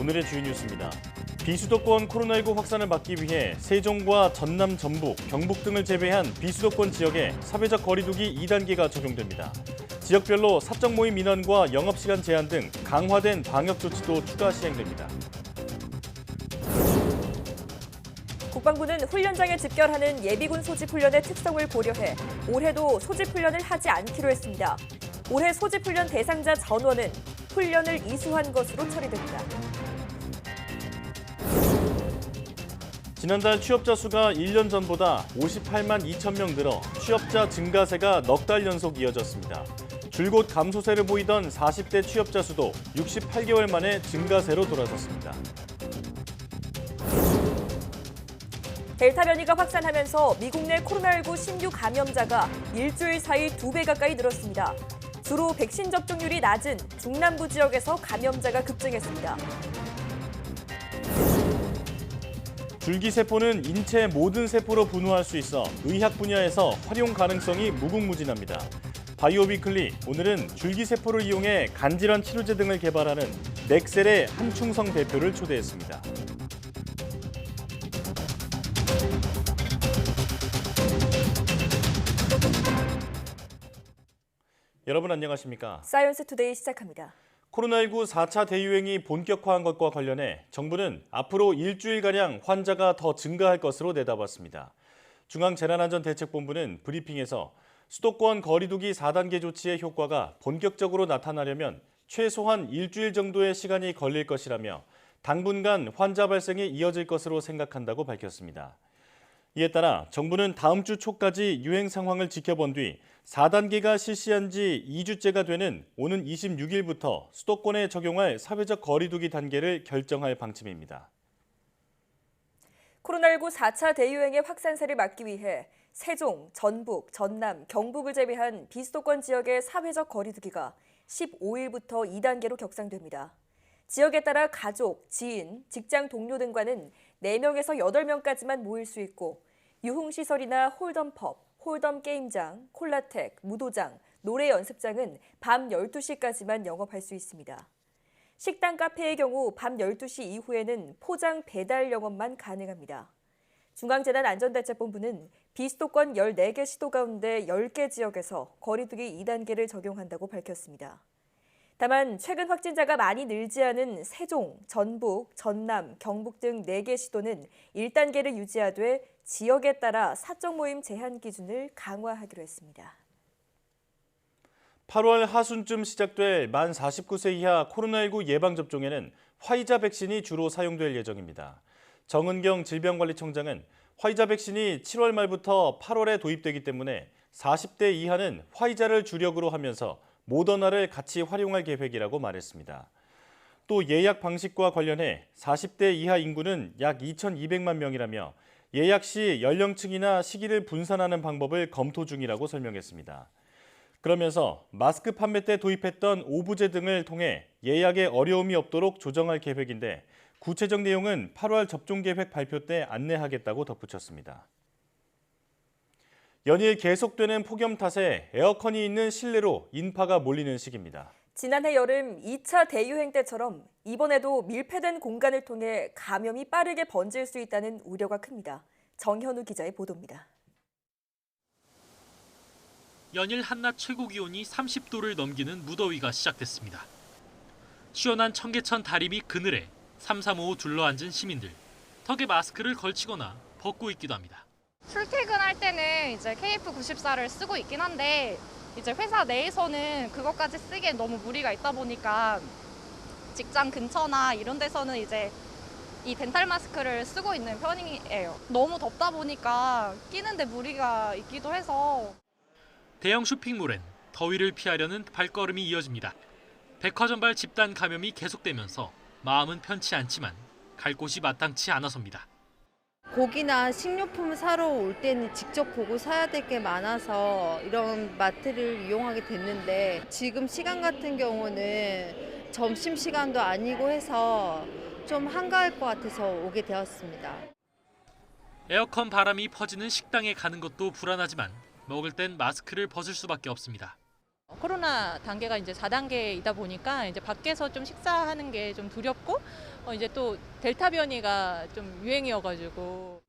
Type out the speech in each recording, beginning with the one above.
오늘의 주요 뉴스입니다. 비수도권 코로나19 확산을 막기 위해 세종과 전남, 전북, 경북 등을 제외한 비수도권 지역에 사회적 거리두기 2단계가 적용됩니다. 지역별로 사적 모임 민원과 영업시간 제한 등 강화된 방역 조치도 추가 시행됩니다. 국방부는 훈련장에 집결하는 예비군 소집훈련의 특성을 고려해 올해도 소집훈련을 하지 않기로 했습니다. 올해 소집훈련 대상자 전원은 훈련을 이수한 것으로 처리됩니다. 지난달 취업자 수가 1년 전보다 58만 2천 명 늘어 취업자 증가세가 넉 달 연속 이어졌습니다. 줄곧 감소세를 보이던 40대 취업자 수도 68개월 만에 증가세로 돌아섰습니다. 델타 변이가 확산하면서 미국 내 코로나19 신규 감염자가 일주일 사이 2배 가까이 늘었습니다. 주로 백신 접종률이 낮은 중남부 지역에서 감염자가 급증했습니다. 줄기세포는 인체 모든 세포로 분화할 수 있어 의학 분야에서 활용 가능성이 무궁무진합니다. 바이오위클리, 오늘은 줄기세포를 이용해 간질환 치료제 등을 개발하는 넥셀의 한충성 대표를 초대했습니다. 여러분 안녕하십니까? 사이언스 투데이 시작합니다. 코로나19 4차 대유행이 본격화한 것과 관련해 정부는 앞으로 일주일가량 환자가 더 증가할 것으로 내다봤습니다. 중앙재난안전대책본부는 브리핑에서 수도권 거리두기 4단계 조치의 효과가 본격적으로 나타나려면 최소한 일주일 정도의 시간이 걸릴 것이라며 당분간 환자 발생이 이어질 것으로 생각한다고 밝혔습니다. 이에 따라 정부는 다음 주 초까지 유행 상황을 지켜본 뒤 4단계가 실시한 지 2주째가 되는 오는 26일부터 수도권에 적용할 사회적 거리두기 단계를 결정할 방침입니다. 코로나19 4차 대유행의 확산세를 막기 위해 세종, 전북, 전남, 경북을 제외한 비수도권 지역의 사회적 거리두기가 15일부터 2단계로 격상됩니다. 지역에 따라 가족, 지인, 직장 동료 등과는 4명에서 8명까지만 모일 수 있고 유흥시설이나 홀덤펍, 홀덤 게임장, 콜라텍, 무도장, 노래 연습장은 밤 12시까지만 영업할 수 있습니다. 식당, 카페의 경우 밤 12시 이후에는 포장 배달 영업만 가능합니다. 중앙재난안전대책본부는 비수도권 14개 시도 가운데 10개 지역에서 거리두기 2단계를 적용한다고 밝혔습니다. 다만 최근 확진자가 많이 늘지 않은 세종, 전북, 전남, 경북 등 4개 시도는 1단계를 유지하되 지역에 따라 사적 모임 제한 기준을 강화하기로 했습니다. 8월 하순쯤 시작될 만 49세 이하 코로나19 예방접종에는 화이자 백신이 주로 사용될 예정입니다. 정은경 질병관리청장은 화이자 백신이 7월 말부터 8월에 도입되기 때문에 40대 이하는 화이자를 주력으로 하면서 모더나를 같이 활용할 계획이라고 말했습니다. 또 예약 방식과 관련해 40대 이하 인구는 약 2,200만 명이라며 예약 시 연령층이나 시기를 분산하는 방법을 검토 중이라고 설명했습니다. 그러면서 마스크 판매 때 도입했던 오부제 등을 통해 예약에 어려움이 없도록 조정할 계획인데 구체적 내용은 8월 접종 계획 발표 때 안내하겠다고 덧붙였습니다. 연일 계속되는 폭염 탓에 에어컨이 있는 실내로 인파가 몰리는 시기입니다. 지난해 여름 2차 대유행 때처럼 이번에도 밀폐된 공간을 통해 감염이 빠르게 번질 수 있다는 우려가 큽니다. 정현우 기자의 보도입니다. 연일 한낮 최고 기온이 30도를 넘기는 무더위가 시작됐습니다. 시원한 청계천 다리 밑 그늘에 삼삼오오 둘러앉은 시민들. 턱에 마스크를 걸치거나 벗고 있기도 합니다. 출퇴근할 때는 이제 KF94를 쓰고 있긴 한데 이제 회사 내에서는 그것까지 쓰기엔 너무 무리가 있다 보니까 직장 근처나 이런 데서는 이제 이 덴탈 마스크를 쓰고 있는 편이에요. 너무 덥다 보니까 끼는데 무리가 있기도 해서. 대형 쇼핑몰엔 더위를 피하려는 발걸음이 이어집니다. 백화점발 집단 감염이 계속되면서 마음은 편치 않지만 갈 곳이 마땅치 않아서입니다. 고기나 식료품 사러 올 때는 직접 보고 사야 될 게 많아서 이런 마트를 이용하게 됐는데 지금 시간 같은 경우는 점심시간도 아니고 해서 좀 한가할 것 같아서 오게 되었습니다. 에어컨 바람이 퍼지는 식당에 가는 것도 불안하지만 먹을 땐 마스크를 벗을 수밖에 없습니다. 코로나 단계가 이제 4단계이다 보니까 이제 밖에서 좀 식사하는 게 좀 두렵고 이제 또 델타 변이가 좀 유행이어가지고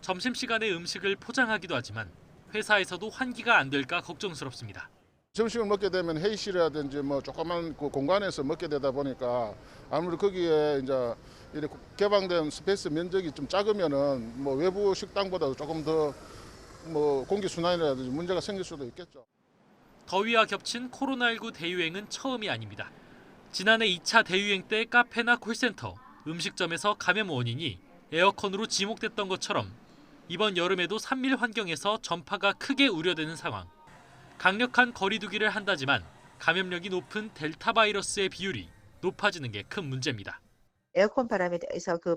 점심시간에 음식을 포장하기도 하지만 회사에서도 환기가 안 될까 걱정스럽습니다. 점심을 먹게 되면 회의실이라든지 뭐 조그만 그 공간에서 먹게 되다 보니까 아무래도 거기에 이제 이렇게 개방된 스페이스 면적이 좀 작으면은 뭐 외부 식당보다도 조금 더 뭐 공기 순환이라든지 문제가 생길 수도 있겠죠. 더위와 겹친 코로나19 대유행은 처음이 아닙니다. 지난해 2차 대유행 때 카페나 콜센터, 음식점에서 감염 원인이 에어컨으로 지목됐던 것처럼 이번 여름에도 산밀 환경에서 전파가 크게 우려되는 상황. 강력한 거리 두기를 한다지만 감염력이 높은 델타 바이러스의 비율이 높아지는 게 큰 문제입니다. 에어컨 바람에 대해서 그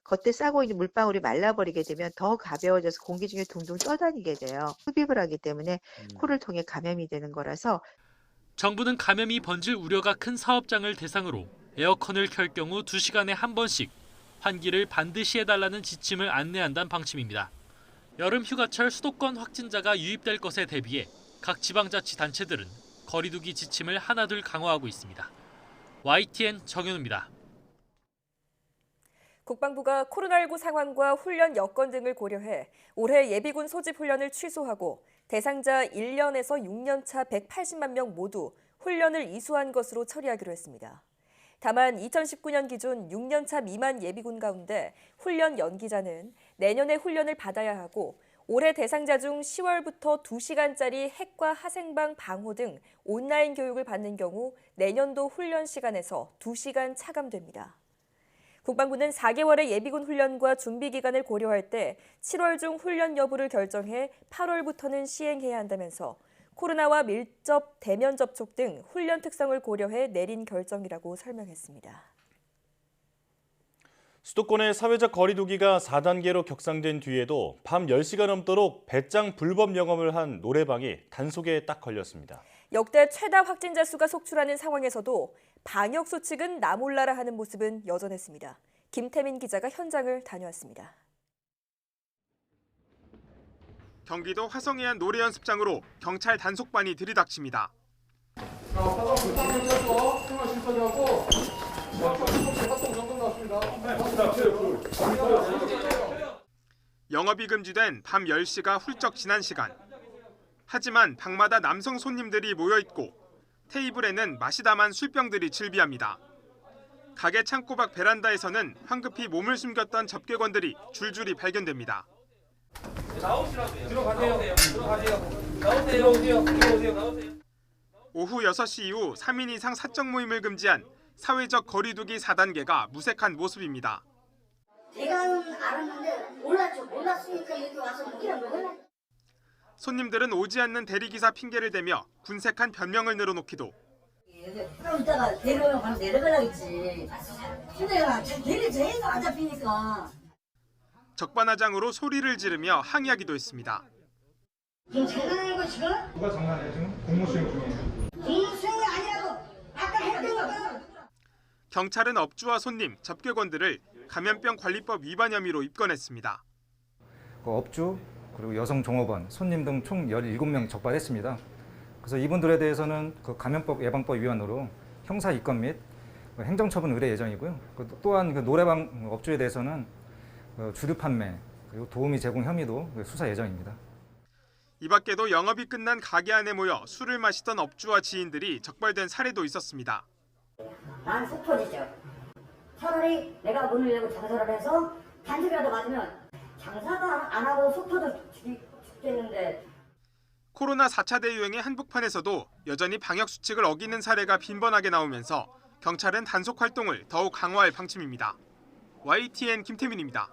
겉에 싸고 있는 물방울이 말라버리게 되면 더 가벼워져서 공기 중에 둥둥 떠다니게 돼요. 흡입을 하기 때문에 코를 통해 감염이 되는 거라서 정부는 감염이 번질 우려가 큰 사업장을 대상으로 에어컨을 켤 경우 2시간에 한 번씩 환기를 반드시 해달라는 지침을 안내한다는 방침입니다. 여름 휴가철 수도권 확진자가 유입될 것에 대비해 각 지방자치단체들은 거리두기 지침을 하나둘 강화하고 있습니다. YTN 정현우입니다. 국방부가 코로나19 상황과 훈련 여건 등을 고려해 올해 예비군 소집 훈련을 취소하고 대상자 1년에서 6년 차 180만 명 모두 훈련을 이수한 것으로 처리하기로 했습니다. 다만 2019년 기준 6년 차 미만 예비군 가운데 훈련 연기자는 내년에 훈련을 받아야 하고 올해 대상자 중 10월부터 2시간짜리 핵과 하생방 방호 등 온라인 교육을 받는 경우 내년도 훈련 시간에서 2시간 차감됩니다. 국방부는 4개월의 예비군 훈련과 준비 기간을 고려할 때 7월 중 훈련 여부를 결정해 8월부터는 시행해야 한다면서 코로나와 밀접 대면 접촉 등 훈련 특성을 고려해 내린 결정이라고 설명했습니다. 수도권의 사회적 거리 두기가 4단계로 격상된 뒤에도 밤 10시가 넘도록 배짱 불법 영업을 한 노래방이 단속에 딱 걸렸습니다. 역대 최다 확진자 수가 속출하는 상황에서도 방역 수칙은 나 몰라라 하는 모습은 여전했습니다. 김태민 기자가 현장을 다녀왔습니다. 경기도 화성의 한 노래 연습장으로 경찰 단속반이 들이닥칩니다. 영업이 금지된 밤 10시가 훌쩍 지난 시간. 하지만 방마다 남성 손님들이 모여있고 테이블에는 마시다만 술병들이 즐비합니다. 가게 창고 밖 베란다에서는 황급히 몸을 숨겼던 접객원들이 줄줄이 발견됩니다. 오후 6시 이후 3인 이상 사적 모임을 금지한 사회적 거리두기 4단계가 무색한 모습입니다. 대강은 알았는데 몰랐으니까 여기 와서 묻기란 거야. 손님들은 오지 않는 대리기사 핑계를 대며 군색한 변명을 늘어놓기도. 그럼 이따가 대로면 바로 내려가려겠지. 근데 대리 제에서 안 잡히니까. 적반하장으로 소리를 지르며 항의하기도 했습니다. 지금 장난하는 거 지금? 누가 장난해? 지금 공무 수행 중이에요. 공무 수행이 아니라고 아까 했던 거. 경찰은 업주와 손님, 접객원들을 감염병 관리법 위반 혐의로 입건했습니다. 업주 그리고 여성 종업원, 손님 등 총 17명 적발했습니다. 그래서 이분들에 대해서는 그 감염법 예방법 위반으로 형사 입건 및 행정처분 의뢰 예정이고요. 또한 그 노래방 업주에 대해서는 주류 판매 그리고 도우미 제공 혐의도 수사 예정입니다. 이 밖에도 영업이 끝난 가게 안에 모여 술을 마시던 업주와 지인들이 적발된 사례도 있었습니다. 난 속 터지죠. 차라리 내가 문을 열고 장사를 해서 단식이라도 맞으면 장사가 안 하고 속 터져 죽겠는데. 코로나 4차 대유행의 한복판에서도 여전히 방역 수칙을 어기는 사례가 빈번하게 나오면서 경찰은 단속 활동을 더욱 강화할 방침입니다. YTN 김태민입니다.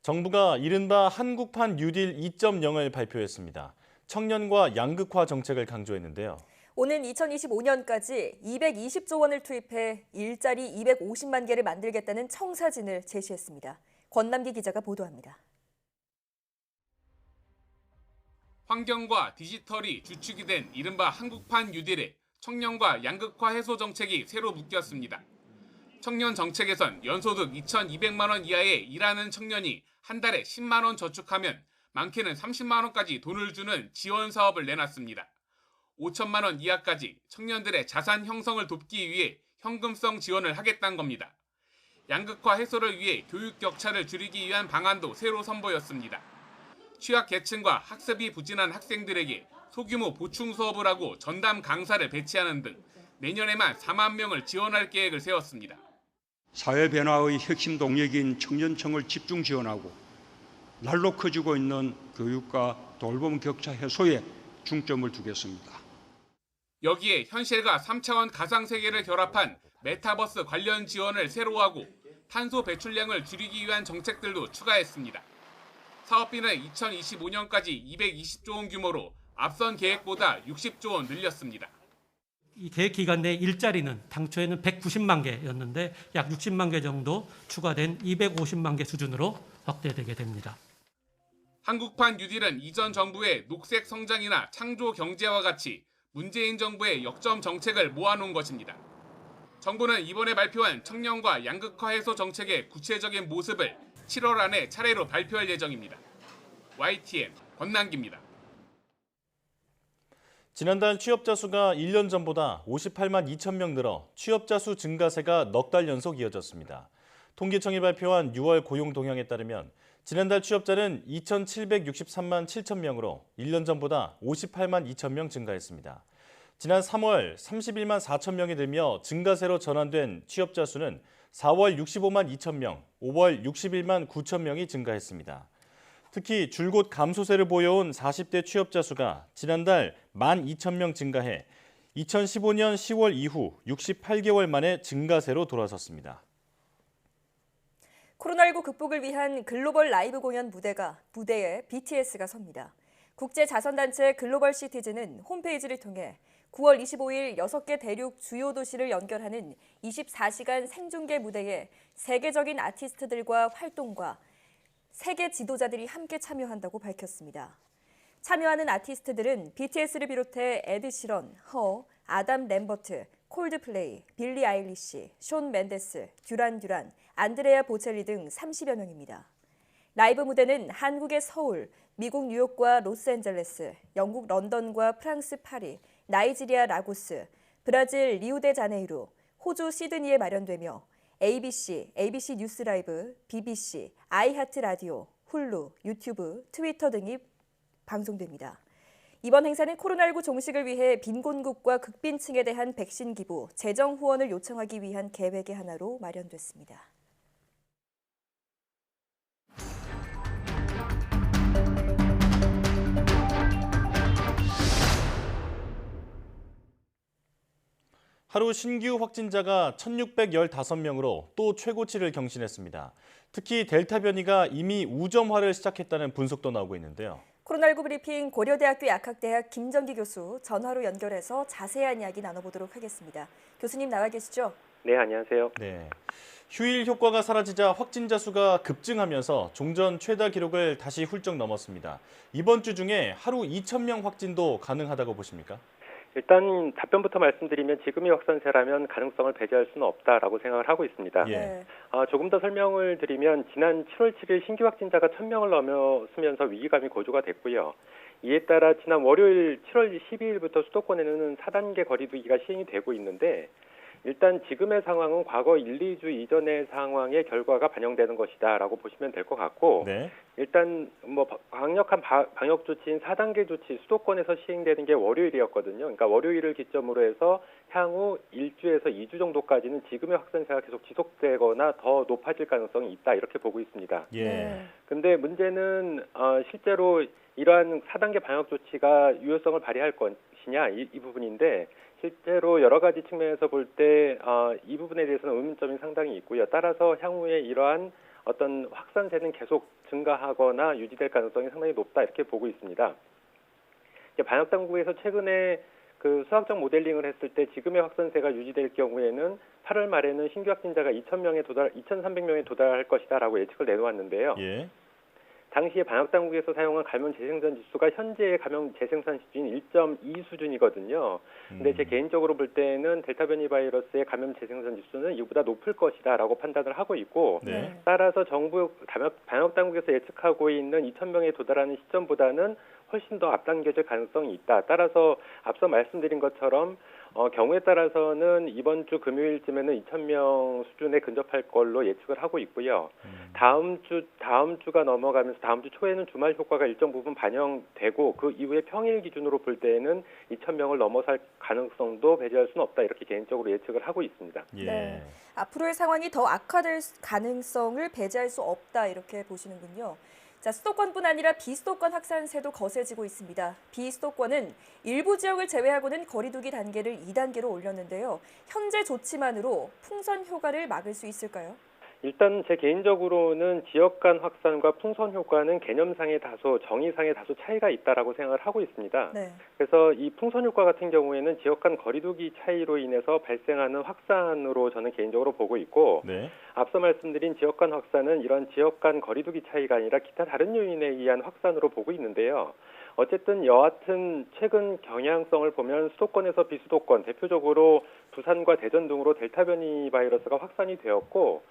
정부가 이른바 한국판 뉴딜 2.0을 발표했습니다. 청년과 양극화 정책을 강조했는데요. 오는 2025년까지 220조 원을 투입해 일자리 250만 개를 만들겠다는 청사진을 제시했습니다. 권남기 기자가 보도합니다. 환경과 디지털이 주축이 된 이른바 한국판 뉴딜에 청년과 양극화 해소 정책이 새로 묶였습니다. 청년 정책에선 연소득 2,200만 원 이하의 일하는 청년이 한 달에 10만 원 저축하면 많게는 30만 원까지 돈을 주는 지원 사업을 내놨습니다. 5천만 원 이하까지 청년들의 자산 형성을 돕기 위해 현금성 지원을 하겠다는 겁니다. 양극화 해소를 위해 교육 격차를 줄이기 위한 방안도 새로 선보였습니다. 취약계층과 학습이 부진한 학생들에게 소규모 보충 수업을 하고 전담 강사를 배치하는 등 내년에만 4만 명을 지원할 계획을 세웠습니다. 사회 변화의 핵심 동력인 청년층을 집중 지원하고 날로 커지고 있는 교육과 돌봄 격차 해소에 중점을 두겠습니다. 여기에 현실과 3차원 가상세계를 결합한 메타버스 관련 지원을 새로 하고 탄소 배출량을 줄이기 위한 정책들도 추가했습니다. 사업비는 2025년까지 220조 원 규모로 앞선 계획보다 60조 원 늘렸습니다. 이 계획 기간 내 일자리는 당초에는 190만 개였는데 약 60만 개 정도 추가된 250만 개 수준으로 확대되게 됩니다. 한국판 뉴딜은 이전 정부의 녹색 성장이나 창조 경제와 같이 문재인 정부의 역점 정책을 모아놓은 것입니다. 정부는 이번에 발표한 청년과 양극화 해소 정책의 구체적인 모습을 7월 안에 차례로 발표할 예정입니다. YTN 권남기입니다. 지난달 취업자 수가 1년 전보다 58만 2천 명 늘어 취업자 수 증가세가 넉 달 연속 이어졌습니다. 통계청이 발표한 6월 고용 동향에 따르면 지난달 취업자는 2,763만 7천 명으로 1년 전보다 58만 2천 명 증가했습니다. 지난 3월 31만 4천 명이 늘며 증가세로 전환된 취업자 수는 4월 65만 2천 명, 5월 61만 9천 명이 증가했습니다. 특히 줄곧 감소세를 보여온 40대 취업자 수가 지난달 12,000명 증가해 2015년 10월 이후 68개월 만에 증가세로 돌아섰습니다. 코로나19 극복을 위한 글로벌 라이브 공연 무대에 BTS가 섭니다. 국제자선단체 글로벌 시티즌은 홈페이지를 통해 9월 25일 6개 대륙 주요 도시를 연결하는 24시간 생중계 무대에 세계적인 아티스트들과 활동과 세계 지도자들이 함께 참여한다고 밝혔습니다. 참여하는 아티스트들은 BTS를 비롯해 에드 시런, 허, 아담 램버트, 콜드플레이, 빌리 아일리시, 숀 멘데스, 듀란 듀란, 안드레아 보첼리 등 30여 명입니다. 라이브 무대는 한국의 서울, 미국 뉴욕과 로스앤젤레스, 영국 런던과 프랑스 파리, 나이지리아 라고스, 브라질 리우데자네이루, 호주 시드니에 마련되며 ABC, ABC 뉴스 라이브, BBC, 아이하트 라디오, 훌루, 유튜브, 트위터 등이 방송됩니다. 이번 행사는 코로나19 종식을 위해 빈곤국과 극빈층에 대한 백신 기부, 재정 후원을 요청하기 위한 계획의 하나로 마련됐습니다. 하루 신규 확진자가 1,615명으로 또 최고치를 경신했습니다. 특히 델타 변이가 이미 우점화를 시작했다는 분석도 나오고 있는데요. 코로나19 브리핑 고려대학교 약학대학 김정기 교수 전화로 연결해서 자세한 이야기 나눠보도록 하겠습니다. 교수님 나와 계시죠? 네, 안녕하세요. 네. 휴일 효과가 사라지자 확진자 수가 급증하면서 종전 최다 기록을 다시 훌쩍 넘었습니다. 이번 주 중에 하루 2,000명 확진도 가능하다고 보십니까? 일단 답변부터 말씀드리면 지금의 확산세라면 가능성을 배제할 수는 없다라고 생각을 하고 있습니다. 예. 조금 더 설명을 드리면 지난 7월 7일 신규 확진자가 1,000명을 넘어서면서 위기감이 고조가 됐고요. 이에 따라 지난 월요일 7월 12일부터 수도권에는 4단계 거리두기가 시행이 되고 있는데 일단 지금의 상황은 과거 1, 2주 이전의 상황의 결과가 반영되는 것이다라고 보시면 될 것 같고 네. 일단 강력한 방역 조치인 4단계 조치 수도권에서 시행되는 게 월요일이었거든요. 그러니까 월요일을 기점으로 해서 향후 1주에서 2주 정도까지는 지금의 확산세가 계속 지속되거나 더 높아질 가능성이 있다 이렇게 보고 있습니다. 예. 근데 문제는 실제로 이러한 4단계 방역 조치가 유효성을 발휘할 것이냐 이 부분인데 실제로 여러 가지 측면에서 볼 때 이 부분에 대해서는 의문점이 상당히 있고요. 따라서 향후에 이러한 어떤 확산세는 계속 증가하거나 유지될 가능성이 상당히 높다 이렇게 보고 있습니다. 방역 당국에서 최근에 그 수학적 모델링을 했을 때 지금의 확산세가 유지될 경우에는 8월 말에는 신규 확진자가 2,300명에 도달할 것이다라고 예측을 내놓았는데요. 예. 당시에 방역당국에서 사용한 감염 재생산 지수가 현재의 감염 재생산 수준인 1.2 수준이거든요. 근데 제 개인적으로 볼 때는 델타 변이 바이러스의 감염 재생산 지수는 이보다 높을 것이다라고 판단을 하고 있고 따라서 정부 방역당국에서 예측하고 있는 2,000명에 도달하는 시점보다는 훨씬 더 앞당겨질 가능성이 있다. 따라서 앞서 말씀드린 것처럼 경우에 따라서는 이번 주 금요일쯤에는 2,000명 수준에 근접할 걸로 예측을 하고 있고요. 다음 주가 넘어가면서 다음 주 초에는 주말 효과가 일정 부분 반영되고 그 이후에 평일 기준으로 볼 때에는 2,000명을 넘어설 가능성도 배제할 수는 없다. 이렇게 개인적으로 예측을 하고 있습니다. 네. 앞으로의 상황이 더 악화될 가능성을 배제할 수 없다. 이렇게 보시는군요. 자, 수도권뿐 아니라 비수도권 확산세도 거세지고 있습니다. 비수도권은 일부 지역을 제외하고는 거리두기 단계를 2단계로 올렸는데요. 현재 조치만으로 풍선 효과를 막을 수 있을까요? 일단 제 개인적으로는 지역 간 확산과 풍선 효과는 개념상의 다소 정의상의 다소 차이가 있다라고 생각을 하고 있습니다. 네. 그래서 이 풍선 효과 같은 경우에는 지역 간 거리두기 차이로 인해서 발생하는 확산으로 저는 개인적으로 보고 있고 앞서 말씀드린 지역 간 확산은 이런 지역 간 거리두기 차이가 아니라 기타 다른 요인에 의한 확산으로 보고 있는데요. 어쨌든 여하튼 최근 경향성을 보면 수도권에서 비수도권, 대표적으로 부산과 대전 등으로 델타 변이 바이러스가 확산이 되었고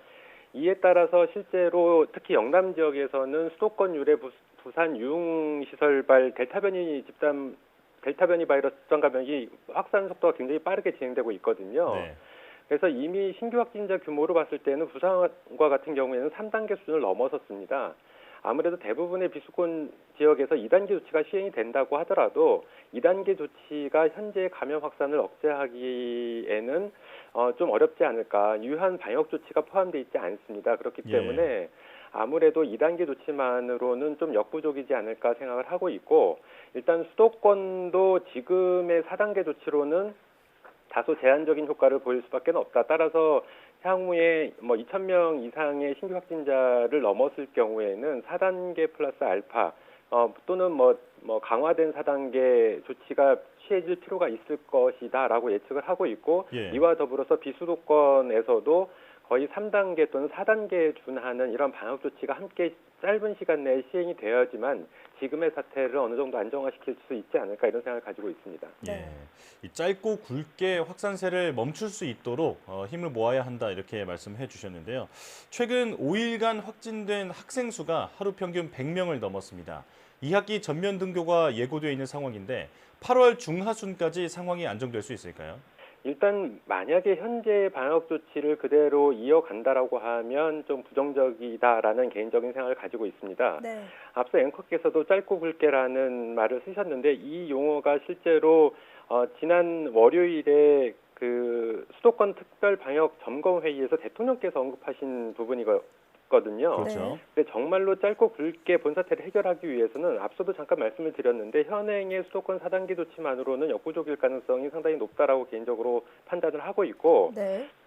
이에 따라서 실제로 특히 영남 지역에서는 수도권 유래 부산 유흥시설발 델타 변이 바이러스 집단 감염이 확산 속도가 굉장히 빠르게 진행되고 있거든요. 그래서 이미 신규 확진자 규모로 봤을 때는 부산과 같은 경우에는 3단계 수준을 넘어섰습니다. 아무래도 대부분의 비수도권 지역에서 2단계 조치가 시행이 된다고 하더라도 2단계 조치가 현재 감염 확산을 억제하기에는 좀 어렵지 않을까. 유한 방역 조치가 포함되어 있지 않습니다. 그렇기 때문에 아무래도 2단계 조치만으로는 좀 역부족이지 않을까 생각을 하고 있고 일단 수도권도 지금의 4단계 조치로는 다소 제한적인 효과를 보일 수밖에 없다. 따라서 향후에 2,000명 이상의 신규 확진자를 넘었을 경우에는 4단계 플러스 알파 또는 강화된 4단계 조치가 취해질 필요가 있을 것이다라고 예측을 하고 있고 이와 더불어서 비수도권에서도 거의 3단계 또는 4단계에 준하는 이런 방역 조치가 함께 짧은 시간 내에 시행이 되어야지만 지금의 사태를 어느 정도 안정화시킬 수 있지 않을까 이런 생각을 가지고 있습니다. 이 짧고 굵게 확산세를 멈출 수 있도록 힘을 모아야 한다 이렇게 말씀해 주셨는데요. 최근 5일간 확진된 학생 수가 하루 평균 100명을 넘었습니다. 2학기 전면 등교가 예고되어 있는 상황인데 8월 중하순까지 상황이 안정될 수 있을까요? 일단 만약에 현재 방역 조치를 그대로 이어간다라고 하면 좀 부정적이다라는 개인적인 생각을 가지고 있습니다. 앞서 앵커께서도 짧고 굵게라는 말을 쓰셨는데 이 용어가 실제로 지난 월요일에 그 수도권 특별 방역 점검 회의에서 대통령께서 언급하신 부분이거든요. 근데 정말로 짧고 굵게 본사태를 해결하기 위해서는 앞서도 잠깐 말씀을 드렸는데 현행의 수도권 4단계 조치만으로는 역부족일 가능성이 상당히 높다라고 개인적으로 판단을 하고 있고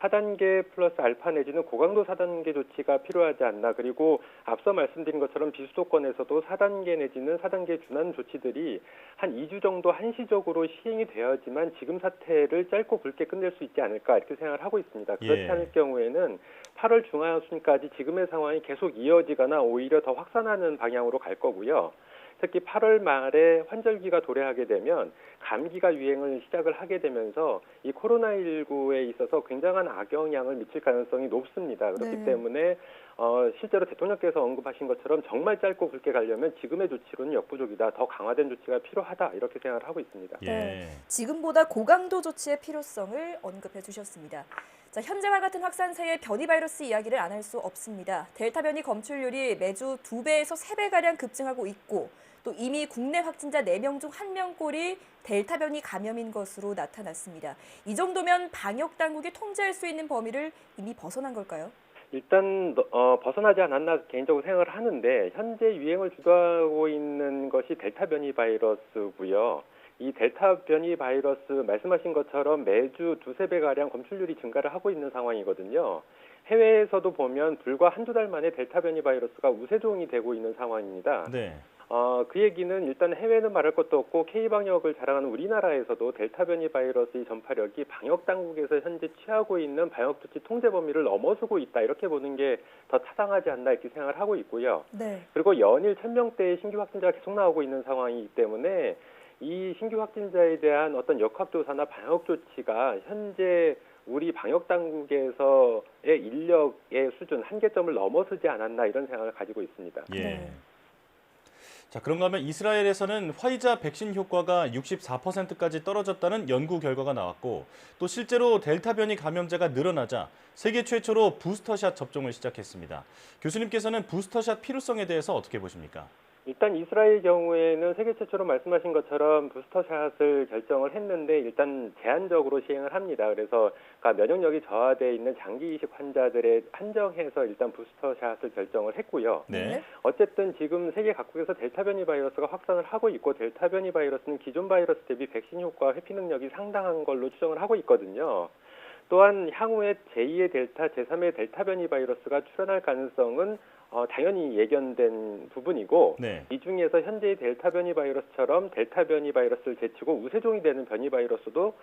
4단계 플러스 알파 내지는 고강도 4단계 조치가 필요하지 않나. 그리고 앞서 말씀드린 것처럼 비수도권에서도 4단계 내지는 4단계 준하는 조치들이 한 2주 정도 한시적으로 시행이 되어야지만 지금 사태를 짧고 굵게 끝낼 수 있지 않을까 이렇게 생각을 하고 있습니다. 그렇지 않을 경우에는 8월 중하순까지 지금의 상황이 계속 이어지거나 오히려 더 확산하는 방향으로 갈 거고요. 특히 8월 말에 환절기가 도래하게 되면 감기가 유행을 시작을 하게 되면서 이 코로나19에 있어서 굉장한 악영향을 미칠 가능성이 높습니다. 그렇기 때문에 실제로 대통령께서 언급하신 것처럼 정말 짧고 굵게 가려면 지금의 조치로는 역부족이다. 더 강화된 조치가 필요하다. 이렇게 생각을 하고 있습니다. 지금보다 고강도 조치의 필요성을 언급해 주셨습니다. 자, 현재와 같은 확산세의 변이 바이러스 이야기를 안 할 수 없습니다. 델타 변이 검출률이 매주 2배에서 3배가량 급증하고 있고 또 이미 국내 확진자 4명 중 1명꼴이 델타 변이 감염인 것으로 나타났습니다. 이 정도면 방역 당국이 통제할 수 있는 범위를 이미 벗어난 걸까요? 일단 벗어나지 않았나 개인적으로 생각을 하는데 현재 유행을 주도하고 있는 것이 델타 변이 바이러스고요. 이 델타 변이 바이러스 말씀하신 것처럼 매주 2~3배가량 검출률이 증가를 하고 있는 상황이거든요. 해외에서도 보면 불과 한두 달 만에 델타 변이 바이러스가 우세종이 되고 있는 상황입니다. 그 얘기는 일단 해외는 말할 것도 없고 K방역을 자랑하는 우리나라에서도 델타 변이 바이러스의 전파력이 방역 당국에서 현재 취하고 있는 방역 조치 통제 범위를 넘어서고 있다. 이렇게 보는 게 더 타당하지 않나 이렇게 생각을 하고 있고요. 네. 그리고 연일 1000명대의 신규 확진자가 계속 나오고 있는 상황이기 때문에 이 신규 확진자에 대한 어떤 역학조사나 방역 조치가 현재 우리 방역 당국에서의 인력의 수준 한계점을 넘어서지 않았나 이런 생각을 가지고 있습니다. 예. 자, 그런가 하면 이스라엘에서는 화이자 백신 효과가 64%까지 떨어졌다는 연구 결과가 나왔고 또 실제로 델타 변이 감염자가 늘어나자 세계 최초로 부스터샷 접종을 시작했습니다. 교수님께서는 부스터샷 필요성에 대해서 어떻게 보십니까? 일단 이스라엘 경우에는 세계 최초로 말씀하신 것처럼 부스터샷을 결정을 했는데 일단 제한적으로 시행을 합니다. 그래서 면역력이 저하되어 있는 장기 이식 환자들에 한정해서 일단 부스터샷을 결정을 했고요. 네. 어쨌든 지금 세계 각국에서 델타 변이 바이러스가 확산을 하고 있고 델타 변이 바이러스는 기존 바이러스 대비 백신 효과 회피 능력이 상당한 걸로 추정을 하고 있거든요. 또한 향후에 제2의 델타, 제3의 델타 변이 바이러스가 출현할 가능성은 당연히 예견된 부분이고 네. 이 중에서 현재의 델타 변이 바이러스처럼 델타 변이 바이러스를 제치고 우세종이 되는 변이 바이러스도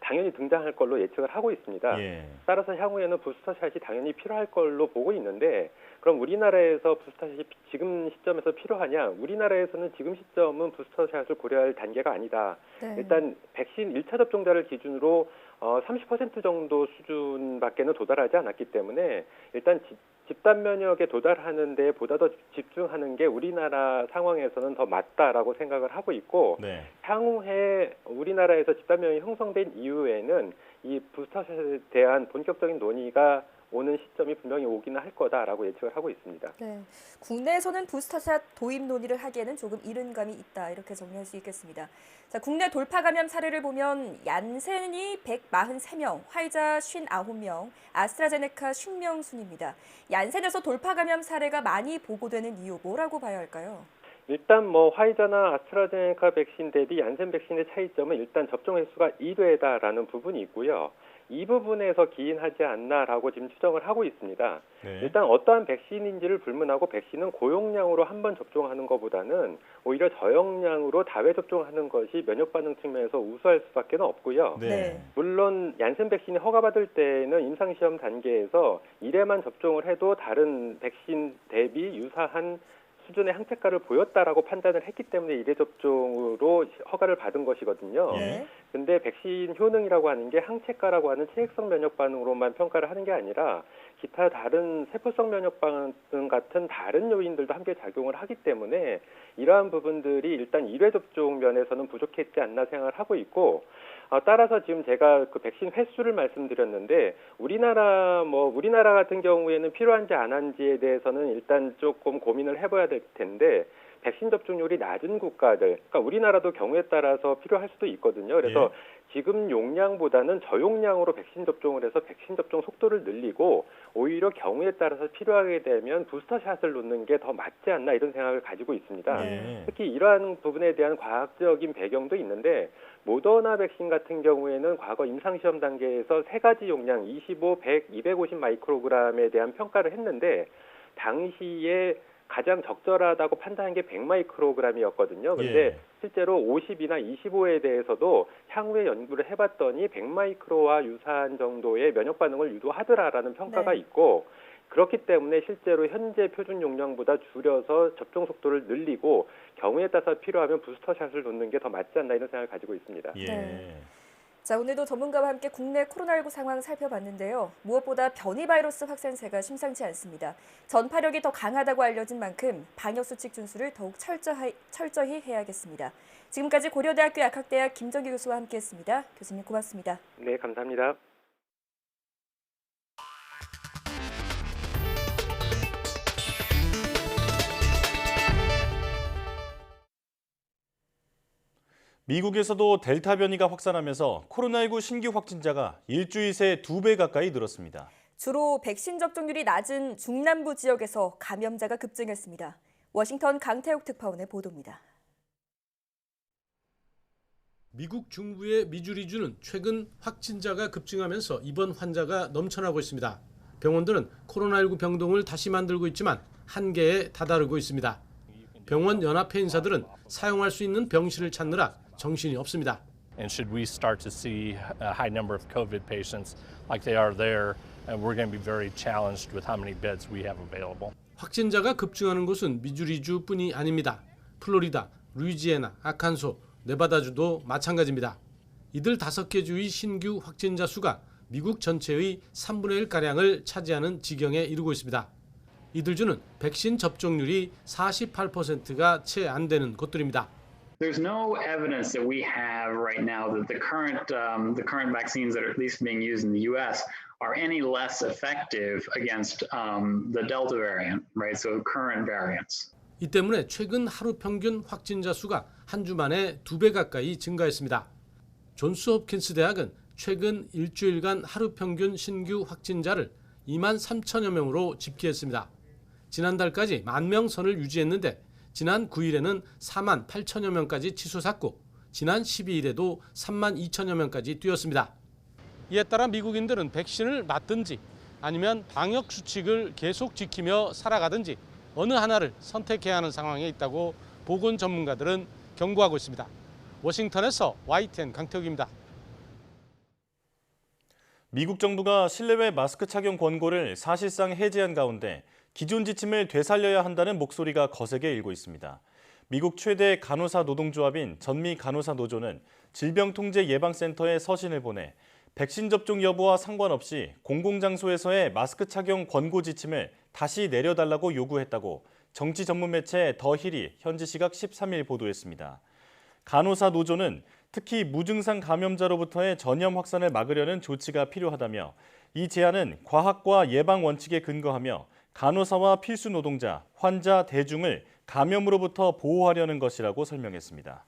당연히 등장할 걸로 예측을 하고 있습니다. 예. 따라서 향후에는 부스터샷이 당연히 필요할 걸로 보고 있는데 그럼 우리나라에서 부스터샷이 지금 시점에서 필요하냐? 우리나라에서는 지금 시점은 부스터샷을 고려할 단계가 아니다. 네. 일단 백신 1차 접종자를 기준으로 30% 정도 수준밖에는 도달하지 않았기 때문에 일단 집단 면역에 도달하는 데 보다 더 집중하는 게 우리나라 상황에서는 더 맞다라고 생각을 하고 있고 네. 향후에 우리나라에서 집단 면역이 형성된 이후에는 이 부스터샷에 대한 본격적인 논의가 오는 시점이 분명히 오기는 할 거다라고 예측을 하고 있습니다. 네, 국내에서는 부스터샷 도입 논의를 하기에는 조금 이른 감이 있다 이렇게 정리할 수 있겠습니다. 자, 국내 돌파 감염 사례를 보면 얀센이 143명, 화이자 59명, 아스트라제네카 50명 순입니다. 얀센에서 돌파 감염 사례가 많이 보고되는 이유 뭐라고 봐야 할까요? 일단 화이자나 아스트라제네카 백신 대비 얀센 백신의 차이점은 일단 접종 횟수가 1회다라는 부분이 있고요. 이 부분에서 기인하지 않나라고 지금 추정을 하고 있습니다. 네. 일단 어떠한 백신인지를 불문하고 백신은 고용량으로 한 번 접종하는 것보다는 오히려 저용량으로 다회 접종하는 것이 면역 반응 측면에서 우수할 수밖에 없고요. 네. 물론 얀센 백신이 허가받을 때는 임상시험 단계에서 1회만 접종을 해도 다른 백신 대비 유사한 수준의 항체가를 보였다라고 판단을 했기 때문에 1회 접종으로 허가를 받은 것이거든요. 네. 근데 백신 효능이라고 하는 게 항체가라고 하는 체액성 면역 반응으로만 평가를 하는 게 아니라 기타 다른 세포성 면역 반응 같은 다른 요인들도 함께 작용을 하기 때문에 이러한 부분들이 일단 1회 접종 면에서는 부족했지 않나 생각을 하고 있고 따라서 지금 제가 그 백신 횟수를 말씀드렸는데 우리나라 같은 경우에는 필요한지 안 한지에 대해서는 일단 조금 고민을 해봐야 될 텐데 백신 접종률이 낮은 국가들, 그러니까 우리나라도 경우에 따라서 필요할 수도 있거든요. 그래서 지금 용량보다는 저용량으로 백신 접종을 해서 백신 접종 속도를 늘리고 오히려 경우에 따라서 필요하게 되면 부스터샷을 놓는 게 더 맞지 않나 이런 생각을 가지고 있습니다. 특히 이러한 부분에 대한 과학적인 배경도 있는데 모더나 백신 같은 경우에는 과거 임상시험 단계에서 세 가지 용량 25, 100, 250 마이크로그램에 대한 평가를 했는데 당시에 가장 적절하다고 판단한 게 100마이크로그램이었거든요. 그런데 실제로 50이나 25에 대해서도 향후에 연구를 해봤더니 100마이크로와 유사한 정도의 면역 반응을 유도하더라라는 평가가 있고 그렇기 때문에 실제로 현재 표준 용량보다 줄여서 접종 속도를 늘리고 경우에 따라서 필요하면 부스터샷을 놓는 게 더 맞지 않나 이런 생각을 가지고 있습니다. 자, 오늘도 전문가와 함께 국내 코로나19 상황 살펴봤는데요. 무엇보다 변이 바이러스 확산세가 심상치 않습니다. 전파력이 더 강하다고 알려진 만큼 방역수칙 준수를 더욱 철저히 해야겠습니다. 지금까지 고려대학교 약학대학 김정기 교수와 함께했습니다. 교수님 고맙습니다. 네, 감사합니다. 미국에서도 델타 변이가 확산하면서 코로나19 신규 확진자가 일주일 새 2배 가까이 늘었습니다. 주로 백신 접종률이 낮은 중남부 지역에서 감염자가 급증했습니다. 워싱턴 강태욱 특파원의 보도입니다. 미국 중부의 미주리주는 최근 확진자가 급증하면서 입원 환자가 넘쳐나고 있습니다. 병원들은 코로나19 병동을 다시 만들고 있지만 한계에 다다르고 있습니다. 병원 연합회 인사들은 사용할 수 있는 병실을 찾느라 정신이 없습니다. And should we start to see a high number of COVID patients like they are there, we're going to be very challenged with how many beds we have available. 확진자가 급증하는 곳은 미주리주뿐이 아닙니다. 플로리다, 루이지애나, 아칸소, 네바다주도 마찬가지입니다. 이들 5개 주의 신규 확진자 수가 미국 전체의 3분의 1가량을 차지하는 지경에 이르고 있습니다. 이들 주는 백신 접종률이 48%가 채 안 되는 곳들입니다. There's no evidence that we have right now that the current vaccines that are at least being used in the U.S. are any less effective against the Delta variant, right? So current variants. 이 때문에 최근 하루 평균 확진자 수가 한 주 만에 2배 가까이 증가했습니다. 존스홉킨스 대학은 최근 일주일간 하루 평균 신규 확진자를 2만 3천여 명으로 집계했습니다. 지난달까지 10,000명 선을 유지했는데 지난 9일에는 4만 8천여 명까지 치솟았고 지난 12일에도 3만 2천여 명까지 뛰었습니다. 이에 따라 미국인들은 백신을 맞든지 아니면 방역 수칙을 계속 지키며 살아가든지 어느 하나를 선택해야 하는 상황에 있다고 보건 전문가들은 경고하고 있습니다. 워싱턴에서 YTN 강태욱입니다. 미국 정부가 실내외 마스크 착용 권고를 사실상 해제한 가운데 기존 지침을 되살려야 한다는 목소리가 거세게 일고 있습니다. 미국 최대 간호사 노동조합인 전미 간호사 노조는 질병통제예방센터에 서신을 보내 백신 접종 여부와 상관없이 공공장소에서의 마스크 착용 권고 지침을 다시 내려달라고 요구했다고 정치 전문 매체 더 힐이 현지 시각 13일 보도했습니다. 간호사 노조는 특히 무증상 감염자로부터의 전염 확산을 막으려는 조치가 필요하다며 이 제안은 과학과 예방 원칙에 근거하며 간호사와 필수 노동자, 환자, 대중을 감염으로부터 보호하려는 것이라고 설명했습니다.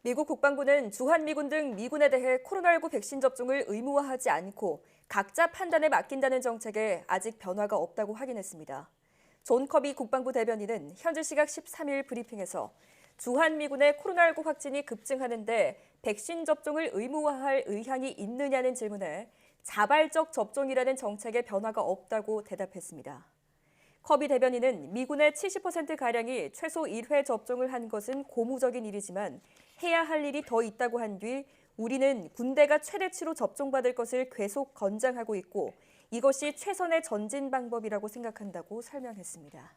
미국 국방부는 주한미군 등 미군에 대해 코로나19 백신 접종을 의무화하지 않고 각자 판단에 맡긴다는 정책에 아직 변화가 없다고 확인했습니다. 존 커비 국방부 대변인은 현지 시각 13일 브리핑에서 주한미군의 코로나19 확진이 급증하는데 백신 접종을 의무화할 의향이 있느냐는 질문에 자발적 접종이라는 정책에 변화가 없다고 대답했습니다. 커비 대변인은 미군의 70%가량이 최소 1회 접종을 한 것은 고무적인 일이지만 해야 할 일이 더 있다고 한 뒤 우리는 군대가 최대치로 접종받을 것을 계속 권장하고 있고 이것이 최선의 전진 방법이라고 생각한다고 설명했습니다.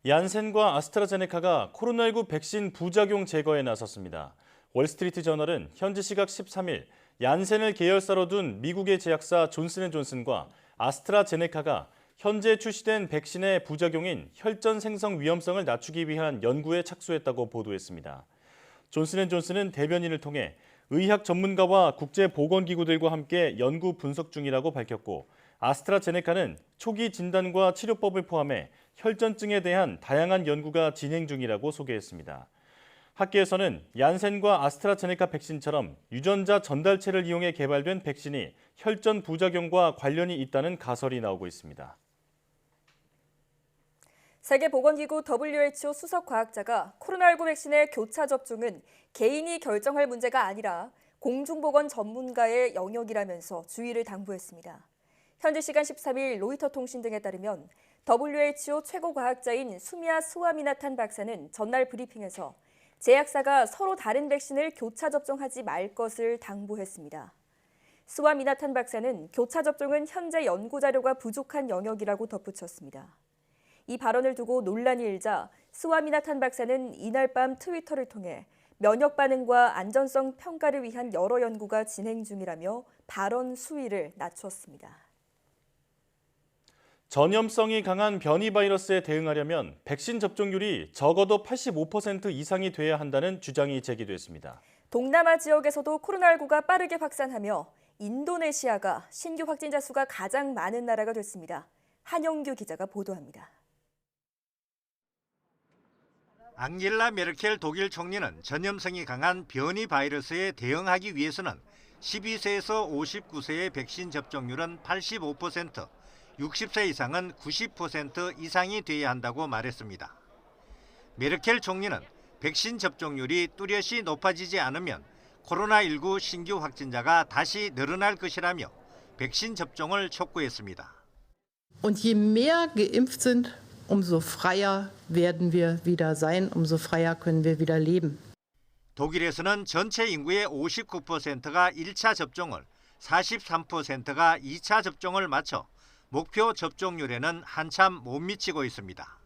얀센과 아스트라제네카가 코로나19 백신 부작용 제거에 나섰습니다. 월스트리트 저널은 현지 시각 13일 얀센을 계열사로 둔 미국의 제약사 존슨앤존슨과 아스트라제네카가 현재 출시된 백신의 부작용인 혈전 생성 위험성을 낮추기 위한 연구에 착수했다고 보도했습니다. 존슨앤존슨은 대변인을 통해 의학 전문가와 국제보건기구들과 함께 연구 분석 중이라고 밝혔고 아스트라제네카는 초기 진단과 치료법을 포함해 혈전증에 대한 다양한 연구가 진행 중이라고 소개했습니다. 학계에서는 얀센과 아스트라제네카 백신처럼 유전자 전달체를 이용해 개발된 백신이 혈전 부작용과 관련이 있다는 가설이 나오고 있습니다. 세계보건기구 WHO 수석 과학자가 코로나19 백신의 교차 접종은 개인이 결정할 문제가 아니라 공중보건 전문가의 영역이라면서 주의를 당부했습니다. 현지 시간 13일 로이터 통신 등에 따르면 WHO 최고 과학자인 수미아 스와미나탄 박사는 전날 브리핑에서 제약사가 서로 다른 백신을 교차 접종하지 말 것을 당부했습니다. 스와미나탄 박사는 교차 접종은 현재 연구 자료가 부족한 영역이라고 덧붙였습니다. 이 발언을 두고 논란이 일자 스와미나탄 박사는 이날 밤 트위터를 통해 면역 반응과 안전성 평가를 위한 여러 연구가 진행 중이라며 발언 수위를 낮췄습니다. 전염성이 강한 변이 바이러스에 대응하려면 백신 접종률이 적어도 85% 이상이 돼야 한다는 주장이 제기됐습니다. 동남아 지역에서도 코로나19가 빠르게 확산하며 인도네시아가 신규 확진자 수가 가장 많은 나라가 됐습니다. 한영규 기자가 보도합니다. 앙겔라 메르켈 독일 총리는 전염성이 강한 변이 바이러스에 대응하기 위해서는 12세에서 59세의 백신 접종률은 85%, 60세 이상은 90% 이상이 돼야 한다고 말했습니다. 메르켈 총리는 백신 접종률이 뚜렷이 높아지지 않으면 코로나19 신규 확진자가 다시 늘어날 것이라며 백신 접종을 촉구했습니다. Und je mehr geimpft sind, umso freier werden wir wieder sein, umso freier können wir wieder leben. 독일에서는 전체 인구의 59%가 1차 접종을, 43%가 2차 접종을 마쳐 목표 접종률에는 한참 못 미치고 있습니다.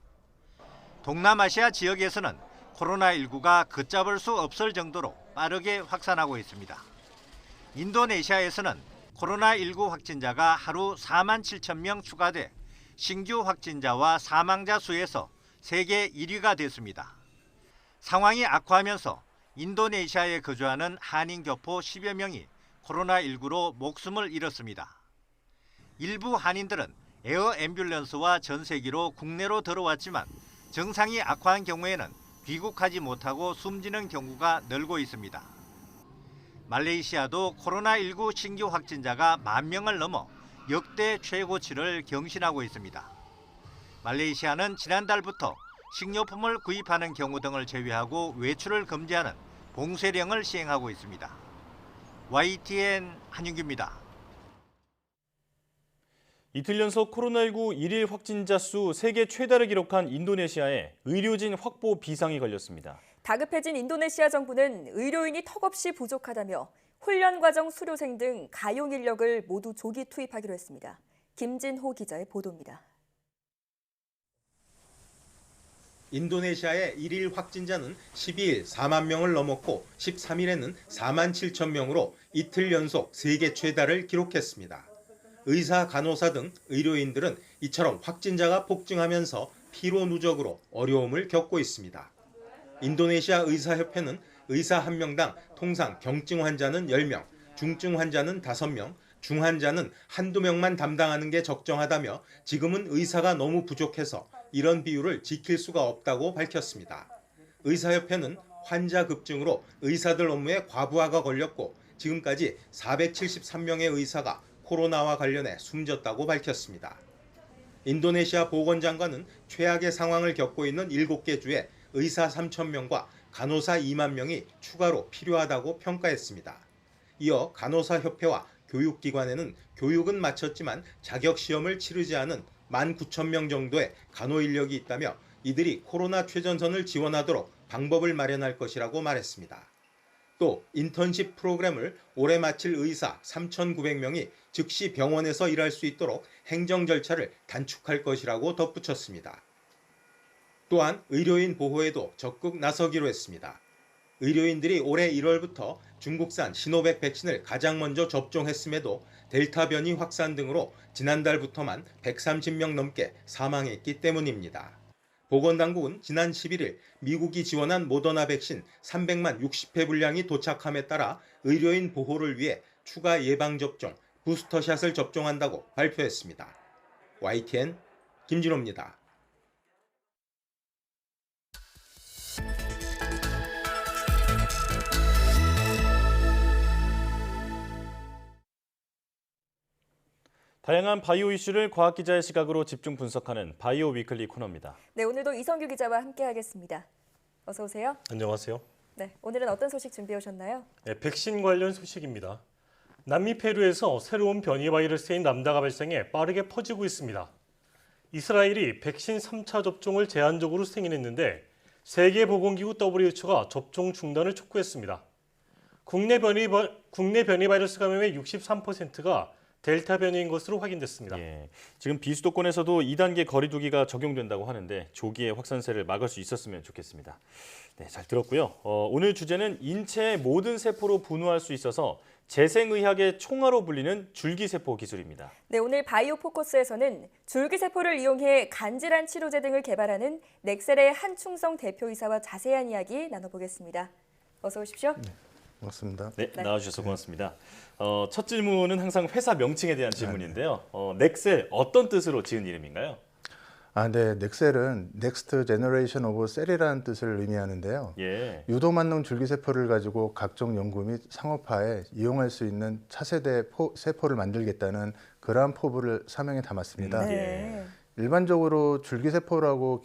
동남아시아 지역에서는 코로나19가 걷잡을 수 없을 정도로 빠르게 확산하고 있습니다. 인도네시아에서는 코로나19 확진자가 하루 4만 7천 명 추가돼 신규 확진자와 사망자 수에서 세계 1위가 됐습니다. 상황이 악화하면서 인도네시아에 거주하는 한인 교포 10여 명이 코로나19로 목숨을 잃었습니다. 일부 한인들은 에어 앰뷸런스와 전세기로 국내로 들어왔지만 증상이 악화한 경우에는 귀국하지 못하고 숨지는 경우가 늘고 있습니다. 말레이시아도 코로나19 신규 확진자가 1만 명을 넘어 역대 최고치를 경신하고 있습니다. 말레이시아는 지난달부터 식료품을 구입하는 경우 등을 제외하고 외출을 금지하는 봉쇄령을 시행하고 있습니다. YTN 한윤규입니다. 이틀 연속 코로나19 일일 확진자 수 세계 최다를 기록한 인도네시아에 의료진 확보 비상이 걸렸습니다. 다급해진 인도네시아 정부는 의료인이 턱없이 부족하다며 훈련 과정 수료생 등 가용 인력을 모두 조기 투입하기로 했습니다. 김진호 기자의 보도입니다. 인도네시아의 일일 확진자는 12일 4만 명을 넘었고 13일에는 4만 7천 명으로 이틀 연속 세계 최다를 기록했습니다. 의사, 간호사 등 의료인들은 이처럼 확진자가 폭증하면서 피로 누적으로 어려움을 겪고 있습니다. 인도네시아 의사협회는 의사 1명당 통상 경증 환자는 10명, 중증 환자는 5명, 중환자는 한두 명만 담당하는 게 적정하다며 지금은 의사가 너무 부족해서 이런 비율을 지킬 수가 없다고 밝혔습니다. 의사협회는 환자 급증으로 의사들 업무에 과부하가 걸렸고 지금까지 473명의 의사가 코로나와 관련해 숨졌다고 밝혔습니다. 인도네시아 보건장관은 최악의 상황을 겪고 있는 7개 주에 의사 3,000명과 간호사 2만 명이 추가로 필요하다고 평가했습니다. 이어 간호사협회와 교육기관에는 교육은 마쳤지만 자격시험을 치르지 않은 19,000명 정도의 간호 인력이 있다며 이들이 코로나 최전선을 지원하도록 방법을 마련할 것이라고 말했습니다. 또 인턴십 프로그램을 올해 마칠 의사 3,900명이 즉시 병원에서 일할 수 있도록 행정 절차를 단축할 것이라고 덧붙였습니다. 또한 의료인 보호에도 적극 나서기로 했습니다. 의료인들이 올해 1월부터 중국산 시노백 백신을 가장 먼저 접종했음에도 델타 변이 확산 등으로 지난달부터만 130명 넘게 사망했기 때문입니다. 보건당국은 지난 11일 미국이 지원한 모더나 백신 300만 60회 분량이 도착함에 따라 의료인 보호를 위해 추가 예방접종, 부스터샷을 접종한다고 발표했습니다. YTN 김진호입니다. 다양한 바이오 이슈를 과학 기자의 시각으로 집중 분석하는 바이오 위클리 코너입니다. 네, 오늘도 이성규 기자와 함께하겠습니다. 어서 오세요. 안녕하세요. 네, 오늘은 어떤 소식 준비해 오셨나요? 네, 백신 관련 소식입니다. 남미 페루에서 새로운 변이 바이러스인 람다가 발생해 빠르게 퍼지고 있습니다. 이스라엘이 백신 3차 접종을 제한적으로 승인했는데 세계보건기구 WHO가 접종 중단을 촉구했습니다. 국내 변이 바이러스 감염의 63%가 델타 변이인 것으로 확인됐습니다. 예, 지금 비수도권에서도 2단계 거리두기가 적용된다고 하는데 조기에 확산세를 막을 수 있었으면 좋겠습니다. 네, 잘 들었고요. 오늘 주제는 인체의 모든 세포로 분후할 수 있어서 재생의학의 총화로 불리는 줄기세포 기술입니다. 네, 오늘 바이오 포커스에서는 줄기세포를 이용해 간질환 치료제 등을 개발하는 넥셀의 한충성 대표이사와 자세한 이야기 나눠보겠습니다. 어서 오십시오. 네. 고맙습니다. 네, 나와주셔서 고맙습니다. 첫 질문은 항상 회사 명칭에 대한 질문인데요. 넥셀 어떤 뜻으로 지은 이름인가요? 네, 넥셀은 Next Generation of Cell이라는 뜻을 의미하는데요. 예. 유도만능 줄기세포를 가지고 각종 연구 및 상업화에 이용할 수 있는 차세대 세포를 만들겠다는 그러한 포부를 사명에 담았습니다. 네. 일반적으로 줄기세포라고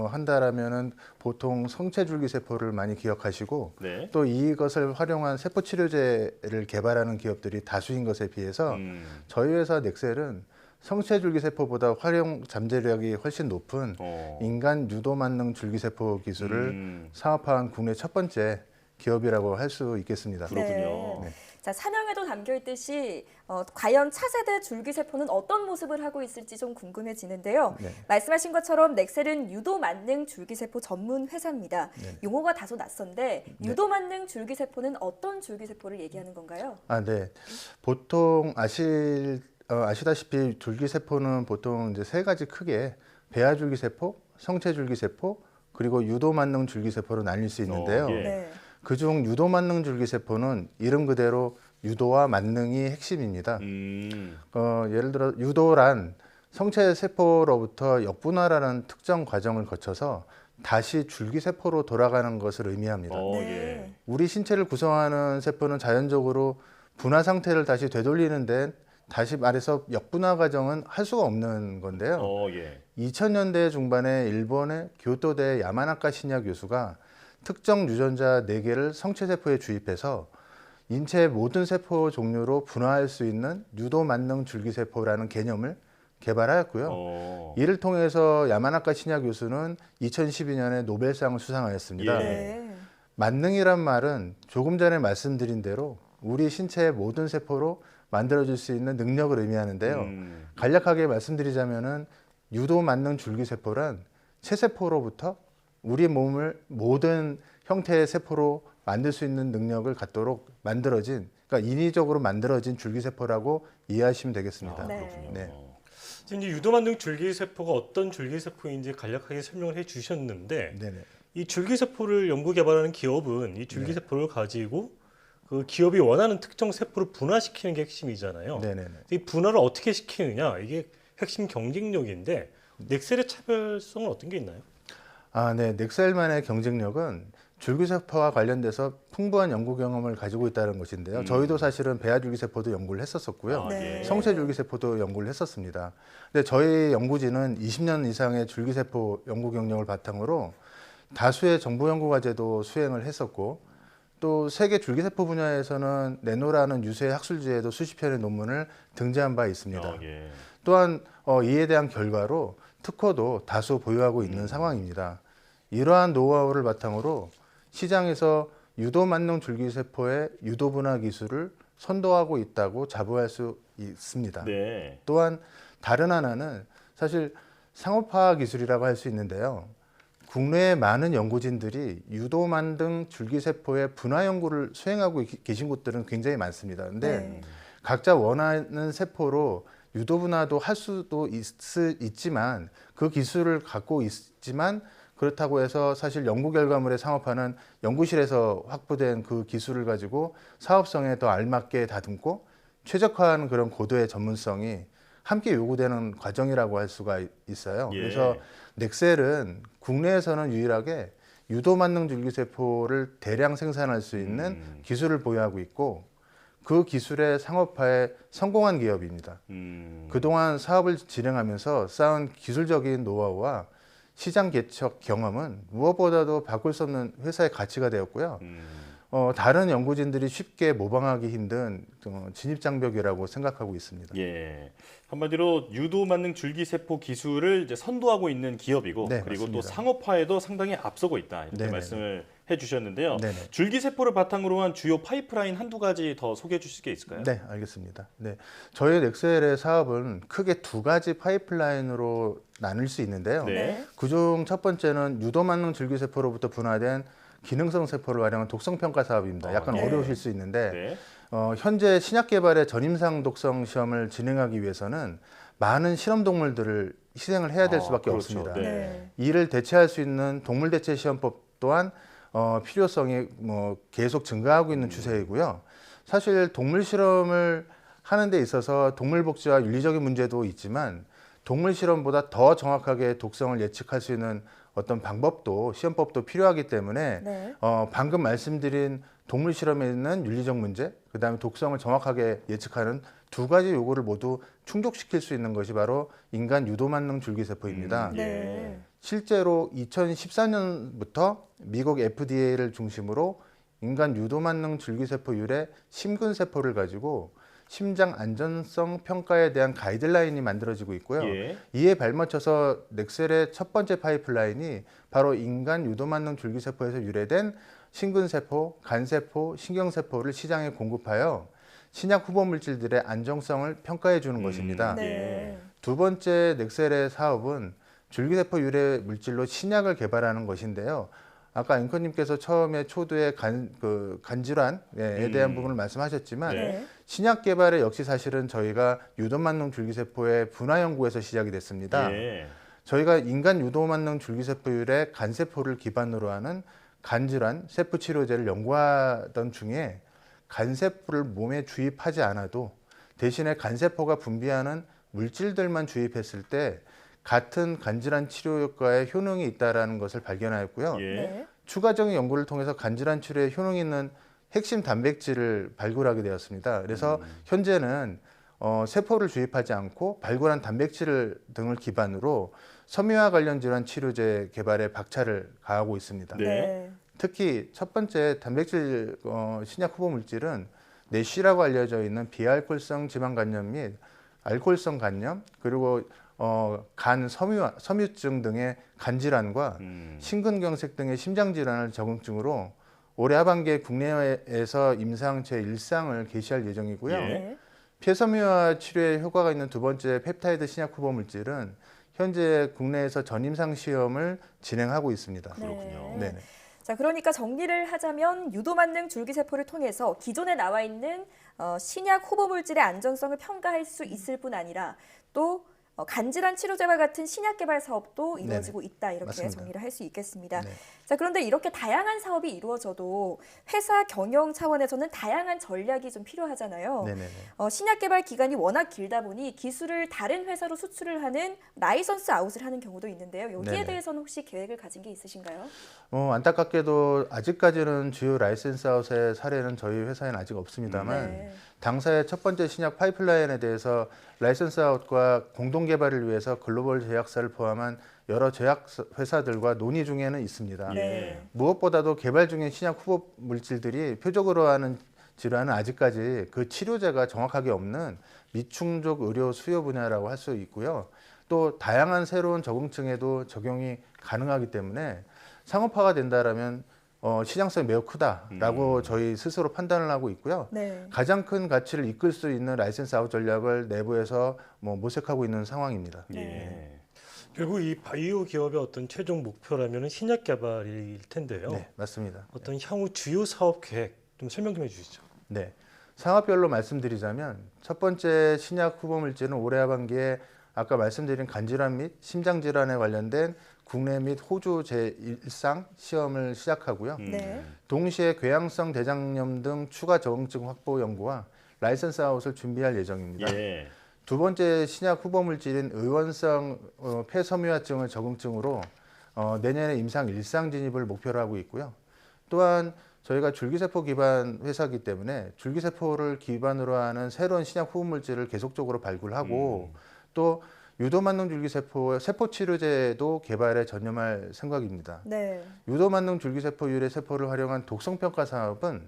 한다라면은 보통 성체줄기세포를 많이 기억하시고 네. 또 이것을 활용한 세포치료제를 개발하는 기업들이 다수인 것에 비해서 저희 회사 넥셀은 성체줄기세포보다 활용 잠재력이 훨씬 높은 인간 유도만능 줄기세포 기술을 사업화한 국내 첫 번째 기업이라고 할 수 있겠습니다. 그렇군요. 네. 자, 사명에도 담겨 있듯이 과연 차세대 줄기세포는 어떤 모습을 하고 있을지 좀 궁금해지는데요. 네. 말씀하신 것처럼 넥셀은 유도만능 줄기세포 전문 회사입니다. 네. 용어가 다소 낯선데 유도만능 줄기세포는 어떤 줄기세포를 얘기하는 건가요? 네. 보통 아시다시피 줄기세포는 보통 이제 세 가지 크게 배아줄기세포, 성체줄기세포, 그리고 유도만능 줄기세포로 나뉠 수 있는데요. 네. 그중 유도만능 줄기세포는 이름 그대로 유도와 만능이 핵심입니다. 예를 들어 유도란 성체세포로부터 역분화라는 특정 과정을 거쳐서 다시 줄기세포로 돌아가는 것을 의미합니다. 우리 신체를 구성하는 세포는 자연적으로 분화 상태를 다시 되돌리는 데 다시 말해서 역분화 과정은 할 수가 없는 건데요. 2000년대 중반에 일본의 교토대 야마나카 신야 교수가 특정 유전자 4개를 성체세포에 주입해서 인체의 모든 세포 종류로 분화할 수 있는 유도만능 줄기세포라는 개념을 개발하였고요. 이를 통해서 야마나카 신야 교수는 2012년에 노벨상을 수상하였습니다. 만능이란 말은 조금 전에 말씀드린 대로 우리 신체의 모든 세포로 만들어질 수 있는 능력을 의미하는데요. 간략하게 말씀드리자면은 유도만능 줄기세포란 체세포로부터 우리 몸을 모든 형태의 세포로 만들 수 있는 능력을 갖도록 만들어진, 그러니까 인위적으로 만들어진 줄기세포라고 이해하시면 되겠습니다. 네. 이제 유도만능 줄기세포가 어떤 줄기세포인지 간략하게 설명을 해주셨는데 이 줄기세포를 연구 개발하는 기업은 이 줄기세포를 가지고 그 기업이 원하는 특정 세포를 분화시키는 게 핵심이잖아요. 이 분화를 어떻게 시키느냐 이게 핵심 경쟁력인데 넥셀의 차별성은 어떤 게 있나요? 네. 넥셀만의 경쟁력은 줄기세포와 관련돼서 풍부한 연구 경험을 가지고 있다는 것인데요. 저희도 사실은 배아줄기세포도 연구를 했었고요. 성체줄기세포도 연구를 했었습니다. 근데 저희 연구진은 20년 이상의 줄기세포 연구 경력을 바탕으로 다수의 정부 연구 과제도 수행을 했었고 또 세계 줄기세포 분야에서는 네노라는 유수의 학술지에도 수십 편의 논문을 등재한 바 있습니다. 또한 이에 대한 결과로 특허도 다수 보유하고 있는 상황입니다. 이러한 노하우를 바탕으로 시장에서 유도만능 줄기세포의 유도분화 기술을 선도하고 있다고 자부할 수 있습니다. 또한 다른 하나는 사실 상업화 기술이라고 할 수 있는데요. 국내의 많은 연구진들이 유도만능 줄기세포의 분화 연구를 수행하고 계신 곳들은 굉장히 많습니다. 근데 각자 원하는 세포로 유도분화도 할 수도 있지만 그 기술을 갖고 있지만 그렇다고 해서 사실 연구 결과물의 상업화는 연구실에서 확보된 그 기술을 가지고 사업성에 더 알맞게 다듬고 최적화하는 그런 고도의 전문성이 함께 요구되는 과정이라고 할 수가 있어요. 그래서 넥셀은 국내에서는 유일하게 유도만능 줄기세포를 대량 생산할 수 있는 기술을 보유하고 있고 그 기술의 상업화에 성공한 기업입니다. 그동안 사업을 진행하면서 쌓은 기술적인 노하우와 시장 개척 경험은 무엇보다도 바꿀 수 없는 회사의 가치가 되었고요. 다른 연구진들이 쉽게 모방하기 힘든 진입장벽이라고 생각하고 있습니다. 한마디로 유도만능 줄기세포 기술을 이제 선도하고 있는 기업이고 그리고 맞습니다. 또 상업화에도 상당히 앞서고 있다 이렇게 말씀을 해주셨는데요. 줄기세포를 바탕으로 한 주요 파이프라인 한두 가지 더 소개해 주실 게 있을까요? 네, 알겠습니다. 저희 넥셀의 사업은 크게 두 가지 파이프라인으로 나눌 수 있는데요. 그중 첫 번째는 유도만능 줄기세포로부터 분화된 기능성 세포를 활용한 독성평가 사업입니다. 약간 어려우실 수 있는데 현재 신약 개발의 전임상 독성 시험을 진행하기 위해서는 많은 실험 동물들을 희생을 해야 될 수밖에 없습니다. 이를 대체할 수 있는 동물 대체 시험법 또한 필요성이 계속 증가하고 있는 추세이고요. 사실 동물 실험을 하는 데 있어서 동물 복지와 윤리적인 문제도 있지만 동물 실험보다 더 정확하게 독성을 예측할 수 있는 어떤 방법도 시험법도 필요하기 때문에 방금 말씀드린 동물 실험에 있는 윤리적 문제, 그다음에 독성을 정확하게 예측하는 두 가지 요구를 모두 충족시킬 수 있는 것이 바로 인간 유도만능 줄기세포입니다. 실제로 2014년부터 미국 FDA를 중심으로 인간 유도만능 줄기세포 유래 심근세포를 가지고 심장 안전성 평가에 대한 가이드라인이 만들어지고 있고요. 예. 이에 발맞춰서 넥셀의 첫 번째 파이프라인이 바로 인간 유도만능 줄기세포에서 유래된 심근세포, 간세포, 신경세포를 시장에 공급하여 신약 후보 물질들의 안정성을 평가해 주는 것입니다. 네. 두 번째 넥셀의 사업은 줄기세포 유래 물질로 신약을 개발하는 것인데요. 아까 앵커님께서 처음에 초두의 간질환에 대한 부분을 말씀하셨지만 네. 신약 개발에 역시 사실은 저희가 유도만능 줄기세포의 분화 연구에서 시작이 됐습니다. 예. 저희가 인간 유도만능 줄기세포율의 간세포를 기반으로 하는 간질환 세포 치료제를 연구하던 중에 간세포를 몸에 주입하지 않아도 대신에 간세포가 분비하는 물질들만 주입했을 때 같은 간질환 치료 효과에 효능이 있다는 것을 발견하였고요. 예. 추가적인 연구를 통해서 간질환 치료에 효능이 있는 핵심 단백질을 발굴하게 되었습니다. 그래서 현재는 세포를 주입하지 않고 발굴한 단백질 등을 기반으로 섬유화 관련 질환 치료제 개발에 박차를 가하고 있습니다. 네. 특히 첫 번째 단백질 신약 후보 물질은 내쉬라고 알려져 있는 비알코올성 지방 간염 및 알코올성 간염 그리고 간 섬유증 등의 간질환과 심근경색 등의 심장질환을 적응증으로 올해 하반기에 국내에서 임상 제1상을 개시할 예정이고요. 예. 폐섬유화 치료에 효과가 있는 두 번째 펩타이드 신약 후보 물질은 현재 국내에서 전임상 시험을 진행하고 있습니다. 그렇군요. 네네. 자, 그러니까 정리를 하자면 유도만능 줄기세포를 통해서 기존에 나와 있는 신약 후보 물질의 안전성을 평가할 수 있을 뿐 아니라 또 간질환 치료제와 같은 신약 개발 사업도 이루어지고 있다 이렇게 맞습니다. 정리를 할 수 있겠습니다. 네. 자, 그런데 이렇게 다양한 사업이 이루어져도 회사 경영 차원에서는 다양한 전략이 좀 필요하잖아요. 네네네. 신약 개발 기간이 워낙 길다 보니 기술을 다른 회사로 수출을 하는 라이선스 아웃을 하는 경우도 있는데요. 여기에 네네. 대해서는 혹시 계획을 가진 게 있으신가요? 안타깝게도 아직까지는 주요 라이센스 아웃의 사례는 저희 회사에는 아직 없습니다만 네. 당사의 첫 번째 신약 파이프라인에 대해서 라이센스 아웃과 공동 개발을 위해서 글로벌 제약사를 포함한 여러 제약 회사들과 논의 중에는 있습니다. 네. 무엇보다도 개발 중인 신약 후보 물질들이 표적으로 하는 질환은 아직까지 그 치료제가 정확하게 없는 미충족 의료 수요 분야라고 할 수 있고요. 또 다양한 새로운 적응증에도 적용이 가능하기 때문에 상업화가 된다라면 시장성이 매우 크다라고 저희 스스로 판단을 하고 있고요. 네. 가장 큰 가치를 이끌 수 있는 라이센스 아웃 전략을 내부에서 모색하고 있는 상황입니다. 예. 결국 이 바이오 기업의 어떤 최종 목표라면 신약 개발일 텐데요. 네, 맞습니다. 어떤 향후 주요 사업 계획 좀 설명 좀 해주시죠. 네, 상업별로 말씀드리자면 첫 번째 신약 후보 물질은 올해 하반기에 아까 말씀드린 간질환 및 심장질환에 관련된 국내 및 호주 제1상 시험을 시작하고요. 네. 동시에 궤양성 대장염 등 추가 적응증 확보 연구와 라이선스 아웃을 준비할 예정입니다. 예. 두 번째 신약 후보 물질인 의원성 폐섬유화증을 적응증으로 내년에 임상 1상 진입을 목표로 하고 있고요. 또한 저희가 줄기세포 기반 회사이기 때문에 줄기세포를 기반으로 하는 새로운 신약 후보 물질을 계속적으로 발굴하고 또 유도만능 줄기세포 세포 치료제도 개발에 전념할 생각입니다. 네. 유도만능 줄기세포 유래 세포를 활용한 독성 평가 사업은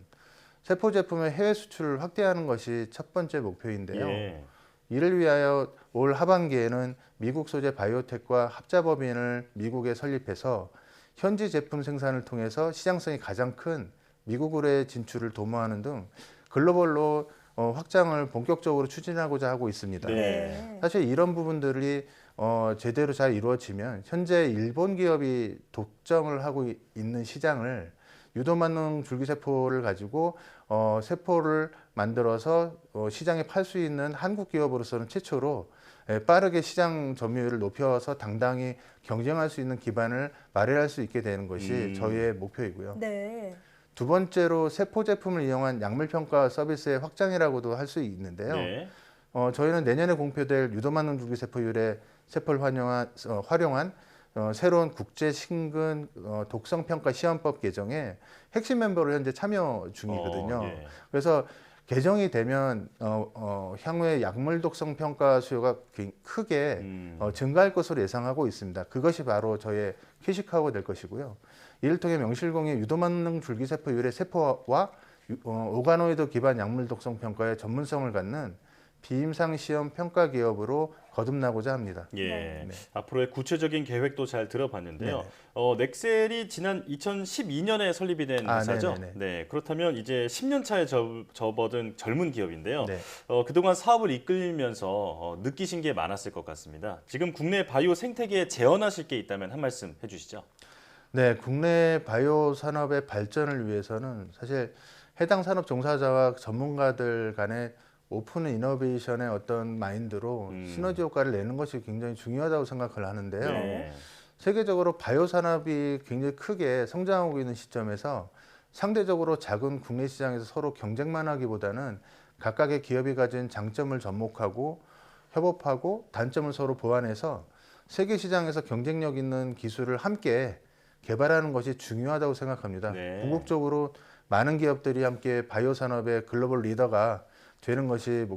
세포 제품의 해외 수출을 확대하는 것이 첫 번째 목표인데요. 예. 이를 위하여 올 하반기에는 미국 소재 바이오텍과 합자법인을 미국에 설립해서 현지 제품 생산을 통해서 시장성이 가장 큰 미국으로의 진출을 도모하는 등 글로벌로 확장을 본격적으로 추진하고자 하고 있습니다. 네. 사실 이런 부분들이 제대로 잘 이루어지면 현재 일본 기업이 독점을 하고 있는 시장을 유도만능 줄기세포를 가지고 세포를 만들어서 시장에 팔 수 있는 한국 기업으로서는 최초로 빠르게 시장 점유율을 높여서 당당히 경쟁할 수 있는 기반을 마련할 수 있게 되는 것이 저희의 목표이고요. 네. 두 번째로 세포 제품을 이용한 약물 평가 서비스의 확장이라고도 할 수 있는데요. 네. 저희는 내년에 공표될 유도만능 줄기세포 유래 세포를 활용한 새로운 국제 신근 독성 평가 시험법 개정에 핵심 멤버로 현재 참여 중이거든요. 예. 그래서 개정이 되면 향후에 약물 독성 평가 수요가 크게 증가할 것으로 예상하고 있습니다. 그것이 바로 저의 캐시카우가 될 것이고요. 이를 통해 명실공히 유도만능 줄기세포 유래 세포와 오가노이드 기반 약물 독성 평가의 전문성을 갖는 비임상 시험 평가 기업으로 거듭나고자 합니다. 예, 네. 앞으로의 구체적인 계획도 잘 들어봤는데요. 네네. 넥셀이 지난 2012년에 설립이 된 회사죠. 네네네. 네, 그렇다면 이제 10년 차에 접어든 젊은 기업인데요. 네. 그동안 사업을 이끌면서 느끼신 게 많았을 것 같습니다. 지금 국내 바이오 생태계에 재현하실 게 있다면 한 말씀 해주시죠. 네, 국내 바이오 산업의 발전을 위해서는 사실 해당 산업 종사자와 전문가들 간의 오픈 이노베이션의 어떤 마인드로 시너지 효과를 내는 것이 굉장히 중요하다고 생각을 하는데요. 네. 세계적으로 바이오 산업이 굉장히 크게 성장하고 있는 시점에서 상대적으로 작은 국내 시장에서 서로 경쟁만 하기보다는 각각의 기업이 가진 장점을 접목하고 협업하고 단점을 서로 보완해서 세계 시장에서 경쟁력 있는 기술을 함께 개발하는 것이 중요하다고 생각합니다. 네. 궁극적으로 많은 기업들이 함께 바이오 산업의 글로벌 리더가 되는 것이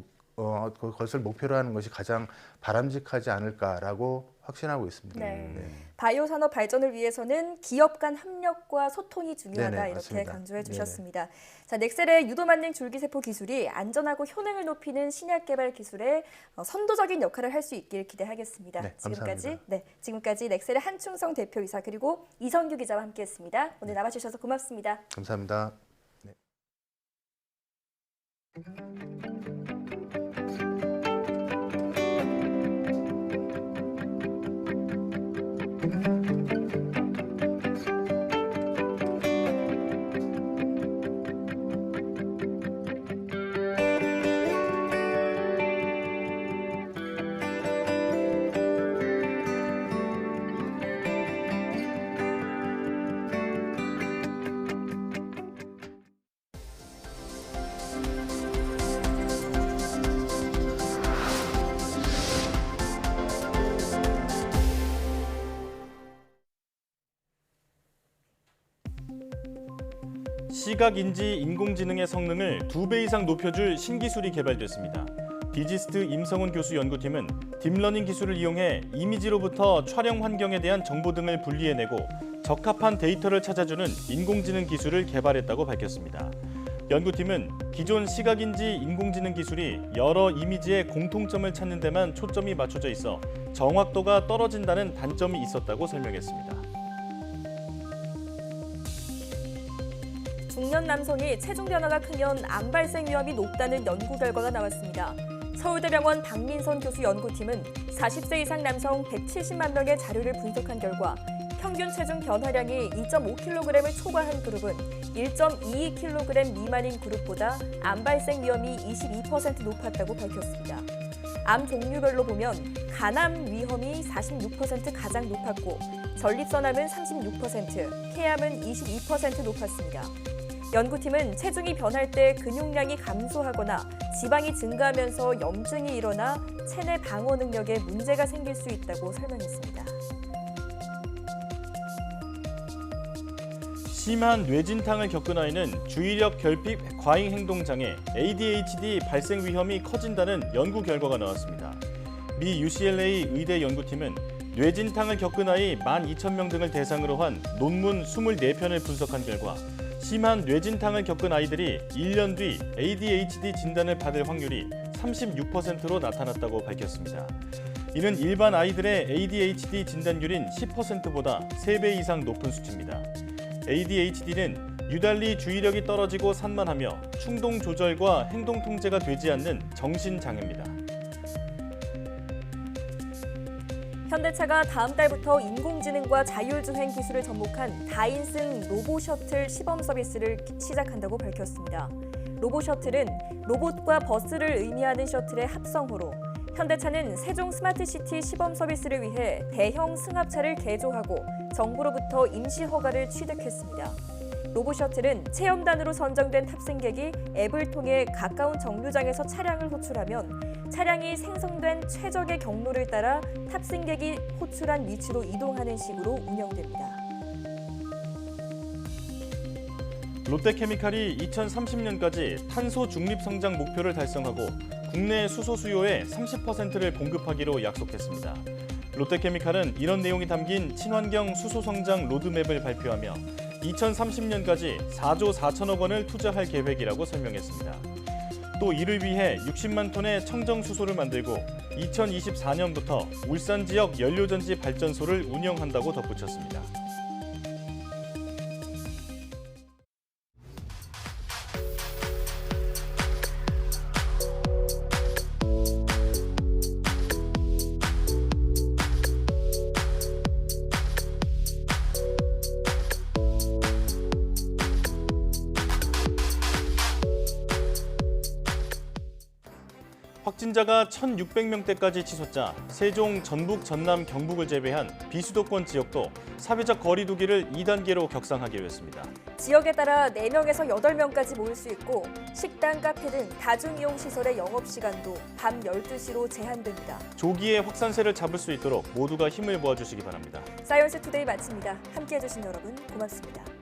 그것을 목표로 하는 것이 가장 바람직하지 않을까라고 확신하고 있습니다. 네. 네. 바이오 산업 발전을 위해서는 기업 간 협력과 소통이 중요하다 네네, 이렇게 맞습니다. 강조해 주셨습니다. 자, 넥셀의 유도만능 줄기세포 기술이 안전하고 효능을 높이는 신약 개발 기술에 선도적인 역할을 할 수 있길 기대하겠습니다. 네, 감사합니다. 지금까지 넥셀의 한충성 대표이사 그리고 이성규 기자와 함께했습니다. 오늘 나와주셔서 고맙습니다. 감사합니다. 네. 시각인지 인공지능의 성능을 2배 이상 높여줄 신기술이 개발됐습니다. 디지스트 임성훈 교수 연구팀은 딥러닝 기술을 이용해 이미지로부터 촬영 환경에 대한 정보 등을 분리해내고 적합한 데이터를 찾아주는 인공지능 기술을 개발했다고 밝혔습니다. 연구팀은 기존 시각인지 인공지능 기술이 여러 이미지의 공통점을 찾는 데만 초점이 맞춰져 있어 정확도가 떨어진다는 단점이 있었다고 설명했습니다. 중년 남성이 체중 변화가 크면 암 발생 위험이 높다는 연구 결과가 나왔습니다. 서울대병원 박민선 교수 연구팀은 40세 이상 남성 170만 명의 자료를 분석한 결과 평균 체중 변화량이 2.5kg을 초과한 그룹은 1.22kg 미만인 그룹보다 암 발생 위험이 22% 높았다고 밝혔습니다. 암 종류별로 보면 간암 위험이 46% 가장 높았고 전립선암은 36%, 폐암은 22% 높았습니다. 연구팀은 체중이 변할 때 근육량이 감소하거나 지방이 증가하면서 염증이 일어나 체내 방어 능력에 문제가 생길 수 있다고 설명했습니다. 심한 뇌진탕을 겪은 아이는 주의력 결핍 과잉 행동 장애 ADHD 발생 위험이 커진다는 연구 결과가 나왔습니다. 미 UCLA 의대 연구팀은 뇌진탕을 겪은 아이 12,000명 등을 대상으로 한 논문 24편을 분석한 결과 심한 뇌진탕을 겪은 아이들이 1년 뒤 ADHD 진단을 받을 확률이 36%로 나타났다고 밝혔습니다. 이는 일반 아이들의 ADHD 진단율인 10%보다 3배 이상 높은 수치입니다. ADHD는 유달리 주의력이 떨어지고 산만하며 충동 조절과 행동 통제가 되지 않는 정신장애입니다. 현대차가 다음 달부터 인공지능과 자율주행 기술을 접목한 다인승 로보셔틀 시범 서비스를 시작한다고 밝혔습니다. 로보셔틀은 로봇과 버스를 의미하는 셔틀의 합성어로 현대차는 세종 스마트시티 시범 서비스를 위해 대형 승합차를 개조하고 정부로부터 임시 허가를 취득했습니다. 로보셔틀은 체험단으로 선정된 탑승객이 앱을 통해 가까운 정류장에서 차량을 호출하면 차량이 생성된 최적의 경로를 따라 탑승객이 호출한 위치로 이동하는 식으로 운영됩니다. 롯데케미칼이 2030년까지 탄소 중립 성장 목표를 달성하고 국내 수소 수요의 30%를 공급하기로 약속했습니다. 롯데케미칼은 이런 내용이 담긴 친환경 수소 성장 로드맵을 발표하며 2030년까지 4조 4천억 원을 투자할 계획이라고 설명했습니다. 또 이를 위해 60만 톤의 청정수소를 만들고 2024년부터 울산 지역 연료전지 발전소를 운영한다고 덧붙였습니다. 확진자가 1,600명대까지 치솟자 세종, 전북, 전남, 경북을 제외한 비수도권 지역도 사회적 거리 두기를 2단계로 격상하기로 했습니다. 지역에 따라 4명에서 8명까지 모일 수 있고 식당, 카페 등 다중이용시설의 영업시간도 밤 12시로 제한됩니다. 조기에 확산세를 잡을 수 있도록 모두가 힘을 모아주시기 바랍니다. 사이언스 투데이 마칩니다. 함께해 주신 여러분 고맙습니다.